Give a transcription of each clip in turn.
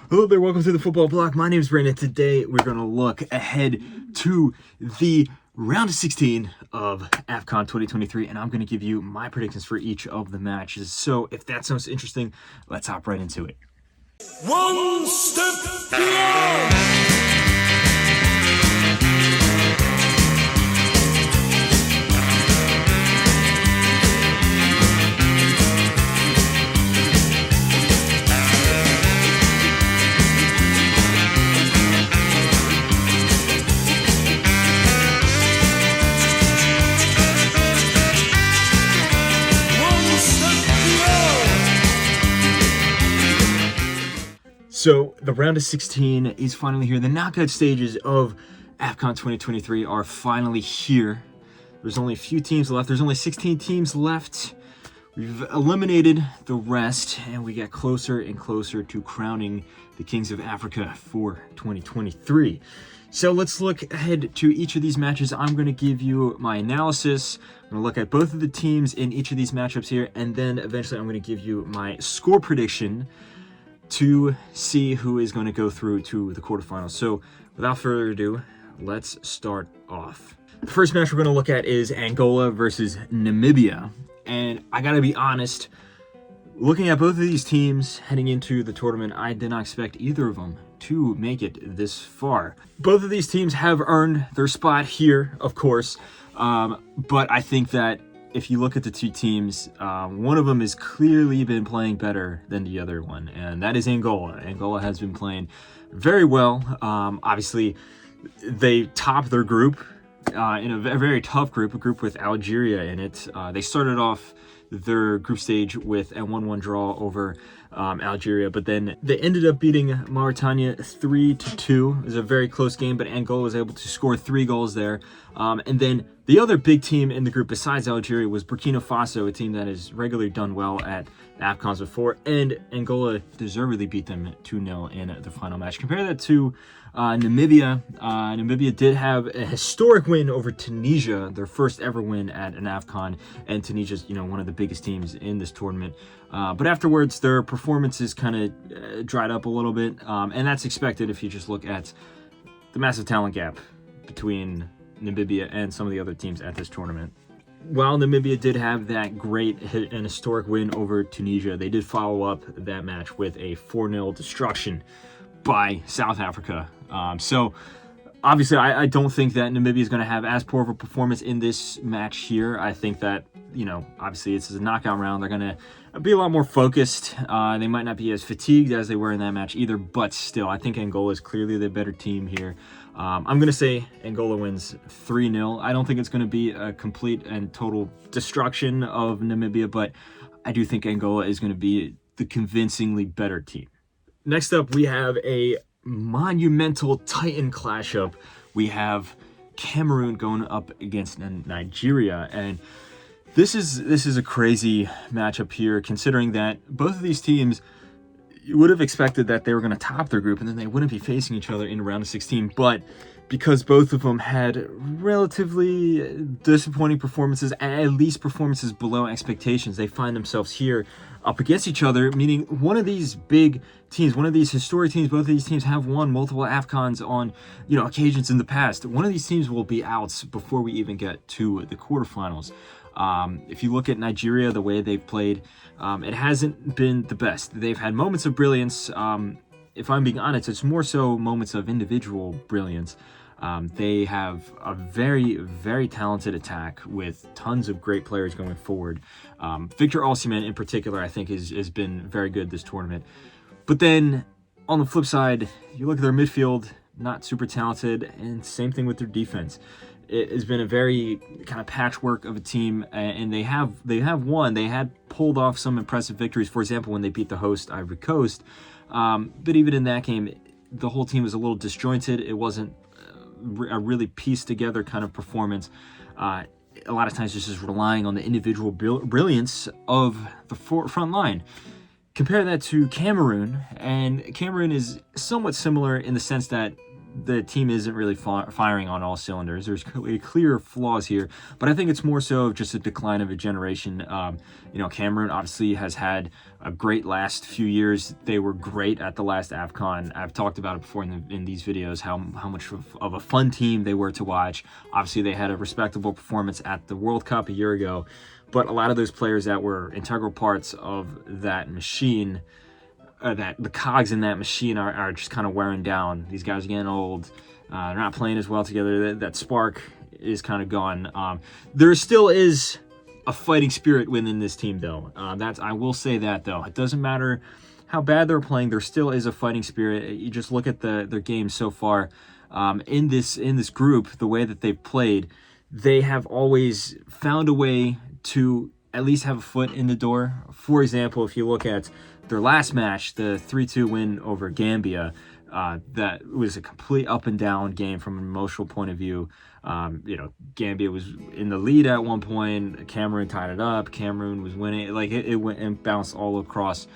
Hello there, welcome to the Football Bloc. My name is Brandon. Today we're going to look ahead to the round of 16 of AFCON 2023, and I'm going to give you my predictions for each of the matches. So if that sounds interesting, let's hop right into it. One step beyond. So the round of 16 is finally here. The knockout stages of AFCON 2023 are finally here. There's only a few teams left. There's only 16 teams left. We've eliminated the rest, and we get closer and closer to crowning the Kings of Africa for 2023. So let's look ahead to each of these matches. I'm going to give you my analysis. I'm going to look at both of the teams in each of these matchups here, and then eventually I'm going to give you my score prediction to see who is going to go through to the quarterfinals. So without further ado, let's start off. The first match we're going to look at is Angola versus Namibia. And I got to be honest, looking at both of these teams heading into the tournament, I did not expect either of them to make it this far. Both of these teams have earned their spot here, of course, but I think that if you look at the two teams, one of them has clearly been playing better than the other one, and that is Angola. Angola has been playing very well. Obviously, they topped their group in a very tough group, a group with Algeria in it. They started off their group stage with a 1-1 draw over Algeria, but then they ended up beating Mauritania 3-2. It was a very close game, but Angola was able to score 3 goals there. And then the other big team in the group besides Algeria was Burkina Faso, a team that has regularly done well at the AFCONs before, and Angola deservedly beat them 2-0 in the final match. Compare that to Namibia. Namibia did have a historic win over Tunisia, their first ever win at an AFCON, and Tunisia's, one of the biggest teams in this tournament. But afterwards, their performances kind of dried up a little bit, and that's expected if you just look at the massive talent gap between Namibia and some of the other teams at this tournament. While Namibia did have that great and historic win over Tunisia, they did follow up that match with a 4-0 destruction by South Africa. So obviously, I don't think that Namibia is going to have as poor of a performance in this match here. I think that, obviously it's a knockout round. They're going to be a lot more focused. They might not be as fatigued as they were in that match either, but still, I think Angola is clearly the better team here. I'm going to say Angola wins 3-0. I don't think it's going to be a complete and total destruction of Namibia, but I do think Angola is going to be the convincingly better team. Next up, we have a monumental Titan clash-up. We have Cameroon going up against Nigeria, and this is a crazy matchup here, considering that both of these teams, you would have expected that they were going to top their group and then they wouldn't be facing each other in round of 16, but because both of them had relatively disappointing performances, at least performances below expectations, they find themselves here up against each other, meaning one of these big teams, one of these historic teams, both of these teams have won multiple AFCONs on, occasions in the past. One of these teams will be out before we even get to the quarterfinals. If you look at Nigeria, the way they've played, it hasn't been the best. They've had moments of brilliance. If I'm being honest, it's more so moments of individual brilliance. They have a very, very talented attack with tons of great players going forward. Victor Osimhen in particular, I think, has been very good this tournament. But then on the flip side, you look at their midfield, not super talented, and same thing with their defense. It has been a very kind of patchwork of a team, and they have won. They had pulled off some impressive victories, for example, when they beat the host Ivory Coast. But even in that game, the whole team was a little disjointed. It wasn't a really pieced together kind of performance. A lot of times just relying on the individual brilliance of the front line. Compare that to Cameroon, and Cameroon is somewhat similar in the sense that the team isn't really firing on all cylinders. There's clear flaws here, but I think it's more so of just a decline of a generation. Cameroon obviously has had a great last few years. They were great at the last AFCON. I've talked about it before in these videos, how much of a fun team they were to watch. Obviously, they had a respectable performance at the World Cup a year ago, but a lot of those players that were integral parts of that machine, that the cogs in that machine are just kind of wearing down. These guys are getting old. They're not playing as well together. That spark is kind of gone. There still is a fighting spirit within this team, though. I will say that, though. It doesn't matter how bad they're playing. There still is a fighting spirit. You just look at their games so far in this group, the way that they've played. They have always found a way to at least have a foot in the door. For example, if you look at their last match, the 3-2 win over Gambia, that was a complete up and down game from an emotional point of view. Gambia was in the lead at one point. Cameroon tied it up. Cameroon was winning. Like it went and bounced all across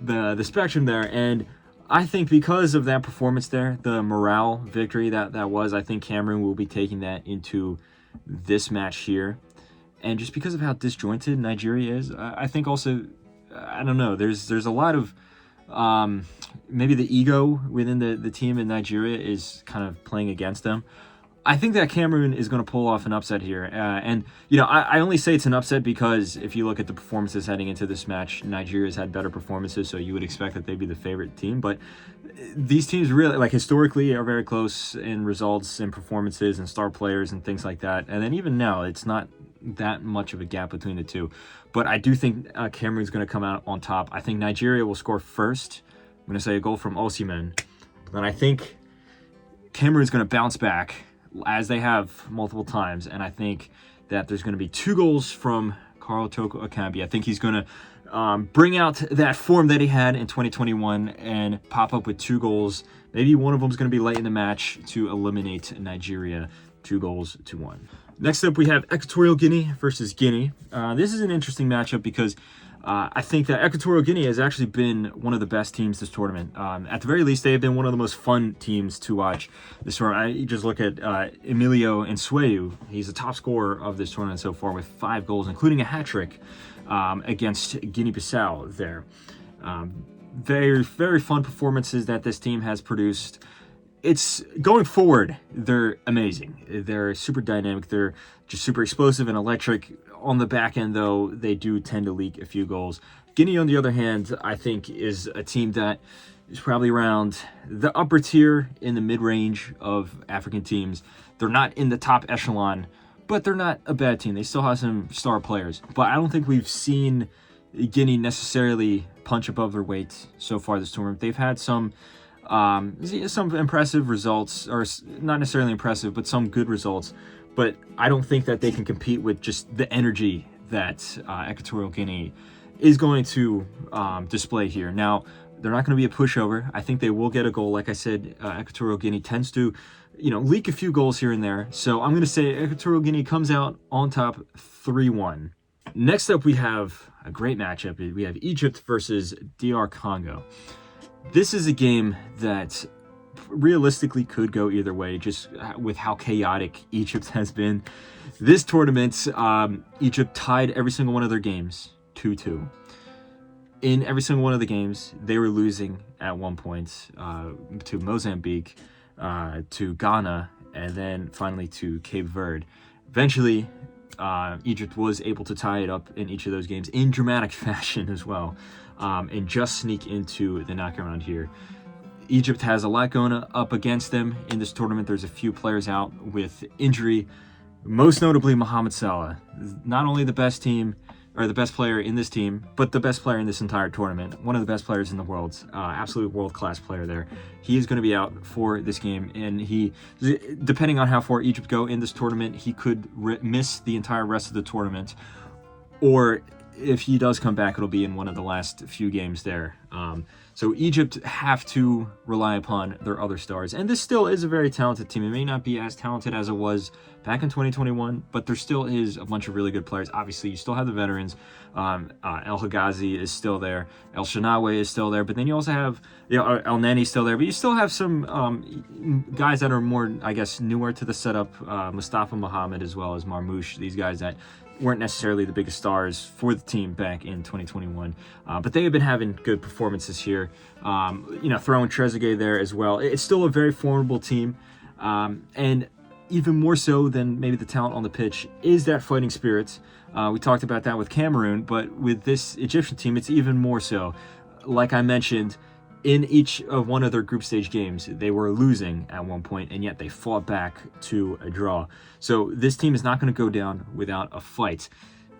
the spectrum there. And I think because of that performance there, the morale victory that was, I think Cameroon will be taking that into this match here. And just because of how disjointed Nigeria is, I think also, I don't know, there's a lot of maybe the ego within the team in Nigeria is kind of playing against them. I think that Cameroon is going to pull off an upset here. I only say it's an upset because if you look at the performances heading into this match, Nigeria's had better performances, so you would expect that they'd be the favorite team. But these teams really, like, historically are very close in results and performances and star players and things like that. And then even now, it's not that much of a gap between the two. But I do think Cameroon's going to come out on top. I think Nigeria will score first. I'm going to say a goal from Osimhen. Then I think Cameroon's going to bounce back, as they have multiple times. And I think that there's going to be 2 goals from Karl Toko Ekambi. I think he's going to bring out that form that he had in 2021 and pop up with 2 goals. Maybe one of them is going to be late in the match to eliminate Nigeria 2-1. Next up, we have Equatorial Guinea versus Guinea. This is an interesting matchup because I think that Equatorial Guinea has actually been one of the best teams this tournament. At the very least, they have been one of the most fun teams to watch this tournament. You just look at Emilio Nsue. He's the top scorer of this tournament so far with 5 goals, including a hat-trick against Guinea-Bissau there. Very, very fun performances that this team has produced. It's going forward, they're amazing. They're super dynamic. They're just super explosive and electric. On the back end, though, they do tend to leak a few goals. Guinea, on the other hand, I think is a team that is probably around the upper tier in the mid-range of African teams. They're not in the top echelon, but they're not a bad team. They still have some star players. But I don't think we've seen Guinea necessarily punch above their weight so far this tournament. They've had some impressive results, or not necessarily impressive, but some good results. But I don't think that they can compete with just the energy that Equatorial Guinea is going to display here. Now, they're not going to be a pushover. I think they will get a goal. Like I said, Equatorial Guinea tends to, leak a few goals here and there. So I'm going to say Equatorial Guinea comes out on top 3-1. Next up, we have a great matchup. We have Egypt versus DR Congo. This is a game that realistically could go either way, just with how chaotic Egypt has been. This tournament, Egypt tied every single one of their games 2-2. In every single one of the games, they were losing at one point to Mozambique, to Ghana, and then finally to Cape Verde. Eventually, Egypt was able to tie it up in each of those games in dramatic fashion as well, and just sneak into the knockout round here. Egypt has a lot going up against them in this tournament. There's a few players out with injury, most notably Mohamed Salah. Not only the best team, or the best player in this team, but the best player in this entire tournament. One of the best players in the world. Absolute world-class player there. He is going to be out for this game, and he, depending on how far Egypt go in this tournament, he could miss the entire rest of the tournament, or if he does come back, it'll be in one of the last few games there. So Egypt have to rely upon their other stars. And this still is a very talented team. It may not be as talented as it was back in 2021, but there still is a bunch of really good players. Obviously, you still have the veterans. El Higazi is still there. El Shanawi is still there. But then you also have, El Neni still there. But you still have some guys that are more, I guess, newer to the setup. Mustafa Muhammad as well as Marmoush. These guys that weren't necessarily the biggest stars for the team back in 2021, but they have been having good performances here. Throwing Trezeguet there as well. It's still a very formidable team, and even more so than maybe the talent on the pitch is that fighting spirit. We talked about that with Cameroon, but with this Egyptian team, it's even more so. Like I mentioned, in each of one of their group stage games, they were losing at one point, and yet they fought back to a draw. So this team is not going to go down without a fight.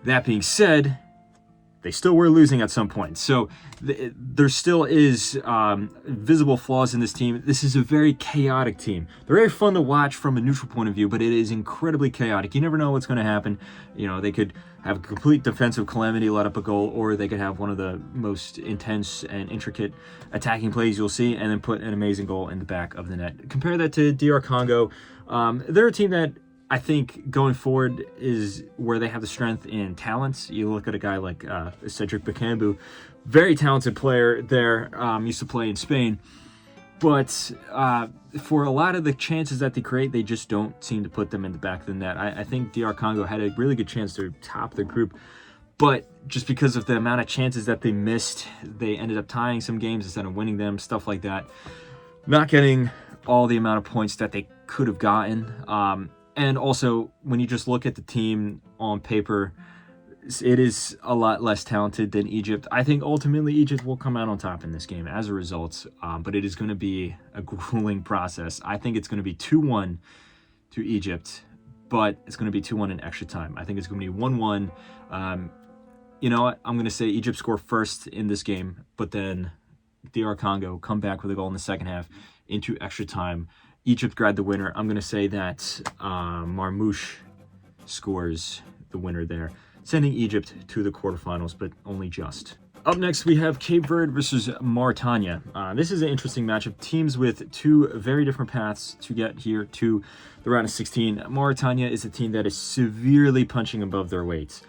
That being said, they still were losing at some point. So there still is visible flaws in this team. This is a very chaotic team. They're very fun to watch from a neutral point of view, but it is incredibly chaotic. You never know what's going to happen. They could have a complete defensive calamity, let up a goal, or they could have one of the most intense and intricate attacking plays you'll see, and then put an amazing goal in the back of the net. Compare that to DR Congo. They're a team that I think going forward is where they have the strength in talents. You look at a guy like Cedric Bakambu, very talented player there, used to play in Spain. But for a lot of the chances that they create, they just don't seem to put them in the back of the net. I think DR Congo had a really good chance to top the group, but just because of the amount of chances that they missed, they ended up tying some games instead of winning them, stuff like that. Not getting all the amount of points that they could have gotten. And also, when you just look at the team on paper, it is a lot less talented than Egypt. I think ultimately Egypt will come out on top in this game as a result, but it is going to be a grueling process. I think it's going to be 2-1 to Egypt, but it's going to be 2-1 in extra time. I think it's going to be 1-1. You know what? I'm going to say Egypt score first in this game, but then DR Congo come back with a goal in the second half into extra time. Egypt grab the winner. I'm going to say that Marmoush scores the winner there, sending Egypt to the quarterfinals, but only just. Up next, we have Cape Verde versus Mauritania. This is an interesting matchup. Teams with two very different paths to get here to the round of 16. Mauritania is a team that is severely punching above their weight.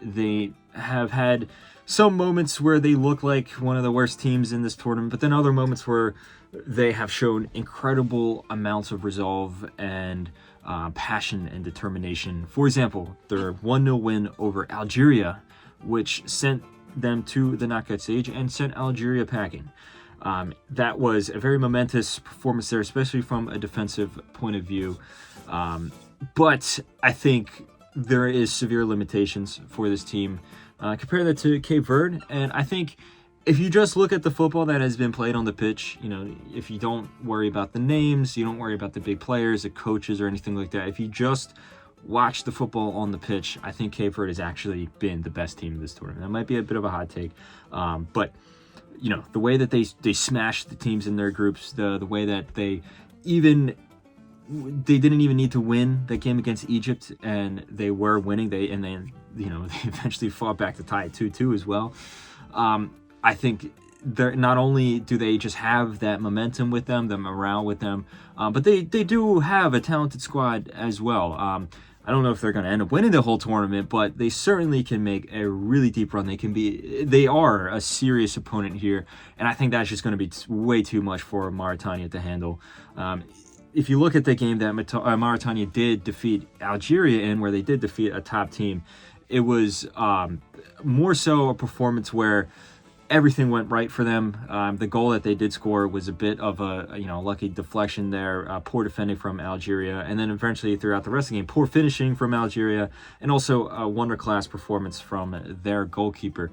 They have had some moments where they look like one of the worst teams in this tournament, but then other moments where they have shown incredible amounts of resolve and passion and determination. For example, their 1-0 win over Algeria, which sent them to the knockout stage and sent Algeria packing. That was a very momentous performance there, especially from a defensive point of view. But I think there is severe limitations for this team. Compare that to Cape Verde, and I think if you just look at the football that has been played on the pitch, if you don't worry about the names, you don't worry about the big players, the coaches, or anything like that. If you just watch the football on the pitch, I think Cape Verde has actually been the best team in this tournament. That might be a bit of a hot take, but the way that they smashed the teams in their groups, the way that they didn't even need to win that game against Egypt, and they were winning. They eventually fought back to tie it 2-2 as well. I think not only do they just have that momentum with them, the morale with them, but they do have a talented squad as well. I don't know if they're going to end up winning the whole tournament, but they certainly can make a really deep run. They are a serious opponent here, and I think that's just going to be way too much for Mauritania to handle. If you look at the game that Mauritania did defeat Algeria in, where they did defeat a top team, it was more so a performance where everything went right for them. The goal that they did score was a bit of a lucky deflection there, poor defending from Algeria, and then eventually throughout the rest of the game, poor finishing from Algeria, and also a wonder-class performance from their goalkeeper.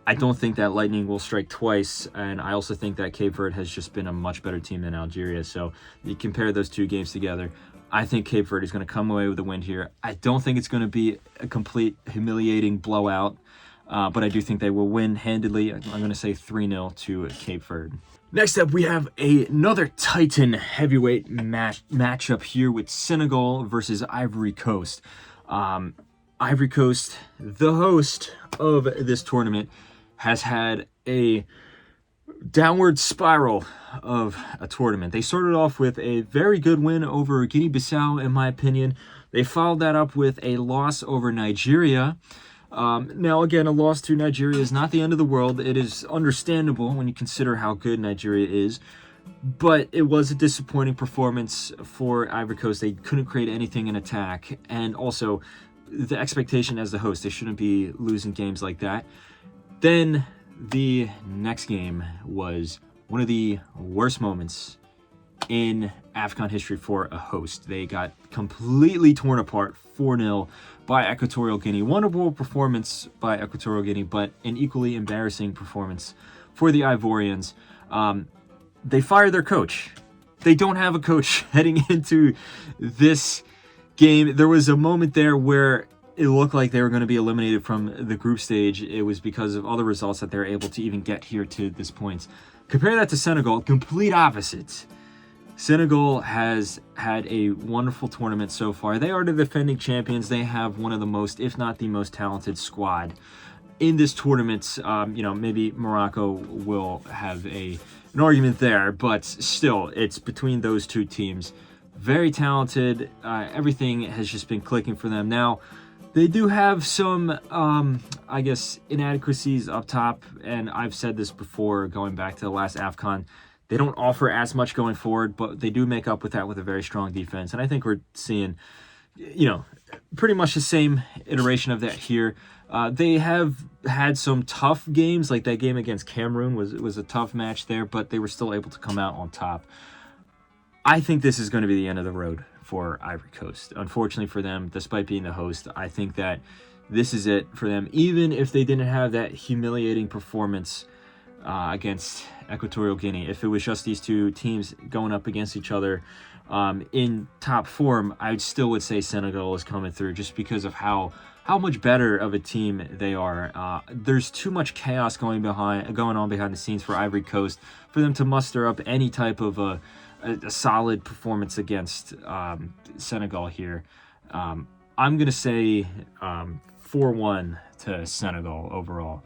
I don't think that lightning will strike twice, and I also think that Cape Verde has just been a much better team than Algeria. So you compare those two games together, I think Cape Verde is going to come away with a win here. I don't think it's going to be a complete humiliating blowout, but I do think they will win handedly. I'm going to say 3-0 to Cape Verde. Next up, we have another Titan heavyweight matchup here with Senegal versus Ivory Coast. Ivory Coast, the host of this tournament, has had a downward spiral of a tournament. They started off with a very good win over Guinea-Bissau, in my opinion. They followed that up with a loss over Nigeria. Now, again, a loss to Nigeria is not the end of the world. It is understandable when you consider how good Nigeria is. But it was a disappointing performance for Ivory Coast. They couldn't create anything in attack. And also, the expectation as the host, they shouldn't be losing games like that. Then the next game was one of the worst moments in AFCON history for a host. They got completely torn apart 4-0 by Equatorial Guinea. Wonderful performance by Equatorial Guinea, but an equally embarrassing performance for the Ivorians. They fired their coach. They don't have a coach heading into this game. There was a moment there where it looked like they were going to be eliminated from the group stage. It was because of other results that they were able to even get here to this point. Compare that to Senegal, complete opposite. Senegal has had a wonderful tournament so far. They are the defending champions. They have one of the most, if not the most talented squad in this tournament. Maybe Morocco will have an argument there, but still, it's between those two teams. Very talented. Everything has just been clicking for them. Now, they do have some, inadequacies up top, and I've said this before going back to the last AFCON. They don't offer as much going forward, but they do make up with that with a very strong defense. And I think we're seeing, pretty much the same iteration of that here. They have had some tough games, like that game against Cameroon was a tough match there, but they were still able to come out on top. I think this is going to be the end of the road for Ivory Coast. Unfortunately for them, despite being the host, I think that this is it for them. Even if they didn't have that humiliating performance against Equatorial Guinea, if it was just these two teams going up against each other in top form, I still would say Senegal is coming through just because of how much better of a team they are. There's too much chaos going on behind the scenes for Ivory Coast for them to muster up any type of a solid performance against Senegal here. I'm going to say 4-1 to Senegal overall.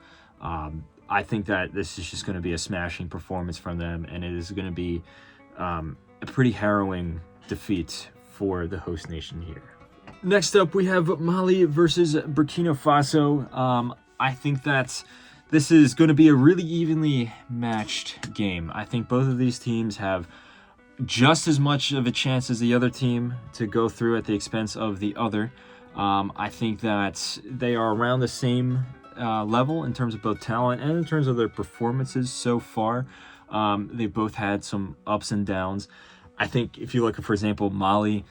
I think that this is just going to be a smashing performance from them, and it is going to be a pretty harrowing defeat for the host nation here. Next up, we have Mali versus Burkina Faso. I think that this is going to be a really evenly matched game. I think both of these teams have just as much of a chance as the other team to go through at the expense of the other. I think that they are around the same level in terms of both talent and in terms of their performances so far. They've both had some ups and downs. I think if you look at, for example, Mali,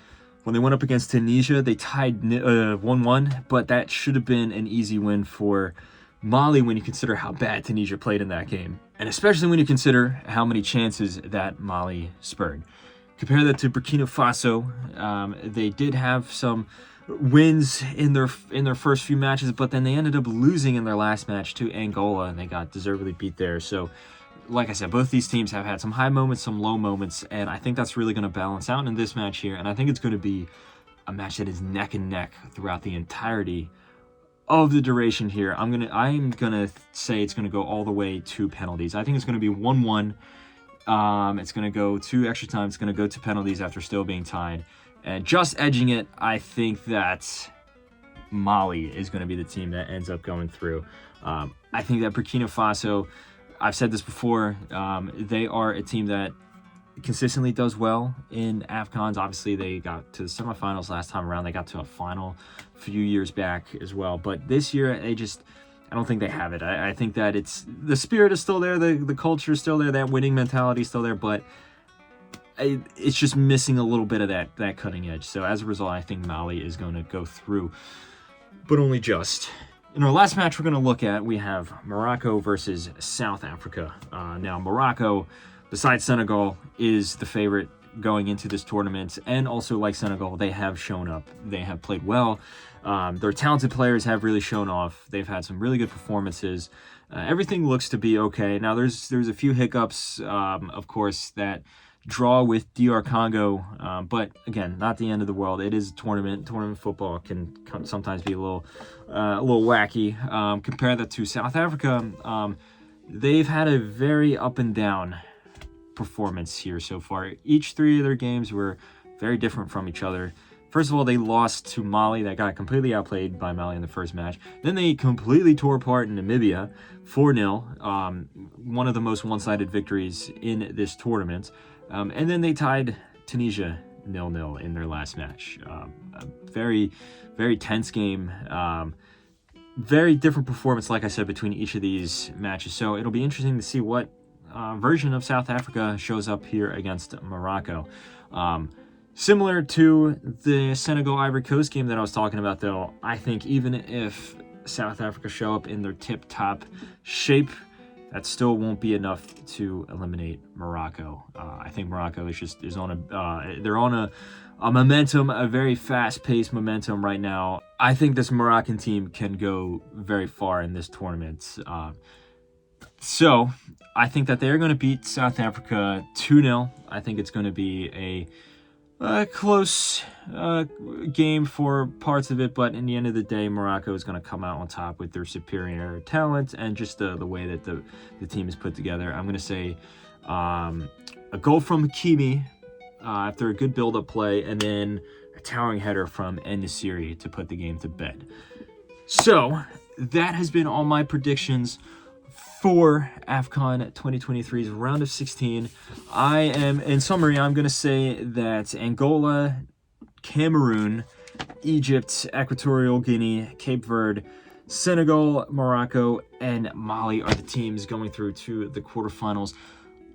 when they went up against Tunisia, they tied 1-1, but that should have been an easy win for Mali when you consider how bad Tunisia played in that game, and especially when you consider how many chances that Mali spurred. Compare that to Burkina Faso. They did have some wins in their first few matches, but then they ended up losing in their last match to Angola, and they got deservedly beat there. So, like I said, both these teams have had some high moments, some low moments, and I think that's really going to balance out in this match here. And I think it's going to be a match that is neck and neck throughout the entirety of the duration here. I'm gonna say it's gonna go all the way to penalties. I think it's gonna be 1-1. It's gonna go to extra time. It's gonna go to penalties after still being tied. And just edging it, I think that Mali is gonna be the team that ends up going through. I think that Burkina Faso, I've said this before, they are a team that consistently does well in AFCONs. Obviously, they got to the semifinals last time around. They got to a final a few years back as well. But this year, I don't think they have it. I think that the spirit is still there, the culture is still there, that winning mentality is still there, but it's just missing a little bit of that cutting edge. So as a result, I think Mali is going to go through, but only just. In our last match we're going to look at, we have Morocco versus South Africa. Now, Morocco, besides Senegal, is the favorite going into this tournament, and also, like Senegal, they have shown up. They have played well. Their talented players have really shown off. They've had some really good performances. Everything looks to be okay. Now, there's a few hiccups, of course, that draw with DR Congo, but again, not the end of the world. It is a tournament. Tournament football can sometimes be a little wacky. Compare that to South Africa. they've had a very up and down performance here so far. Each three of their games were very different from each other. First of all, they lost to Mali. That got completely outplayed by Mali in the first match. Then they completely tore apart Namibia, 4-0. One of the most one-sided victories in this tournament. And then they tied Tunisia 0-0 in their last match. A very, very tense game. Very different performance, like I said, between each of these matches. So it'll be interesting to see what version of South Africa shows up here against Morocco. Similar to the Senegal-Ivory Coast game that I was talking about, though, I think even if South Africa show up in their tip-top shape, that still won't be enough to eliminate Morocco. I think Morocco is on they're on a momentum, a very fast-paced momentum right now. I think this Moroccan team can go very far in this tournament. So I think that they're going to beat South Africa 2-0. I think it's going to be a close game for parts of it, but in the end of the day, Morocco is going to come out on top with their superior talent and just the way that the team is put together. I'm going to say a goal from Hakimi after a good build-up play, and then a towering header from En-Nesyri to put the game to bed. So that has been all my predictions for AFCON 2023's round of 16. In summary, I'm going to say that Angola, Cameroon, Egypt, Equatorial Guinea, Cape Verde, Senegal, Morocco, and Mali are the teams going through to the quarterfinals.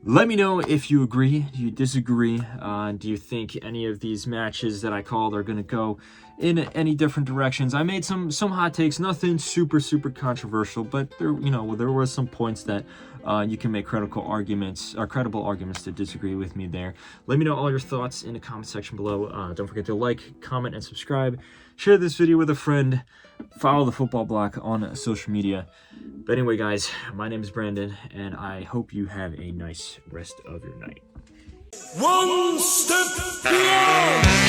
Let me know if you agree, do you disagree, do you think any of these matches that I called are going to go in any different directions. I made some hot takes, nothing super controversial, but there were some points that you can make credible arguments to disagree with me there. Let me know all your thoughts in the comment section below. Don't forget to like, comment, and subscribe. Share this video with a friend. Follow the Football Bloc on social media. But anyway, guys, my name is Brandon, and I hope you have a nice rest of your night. One step beyond.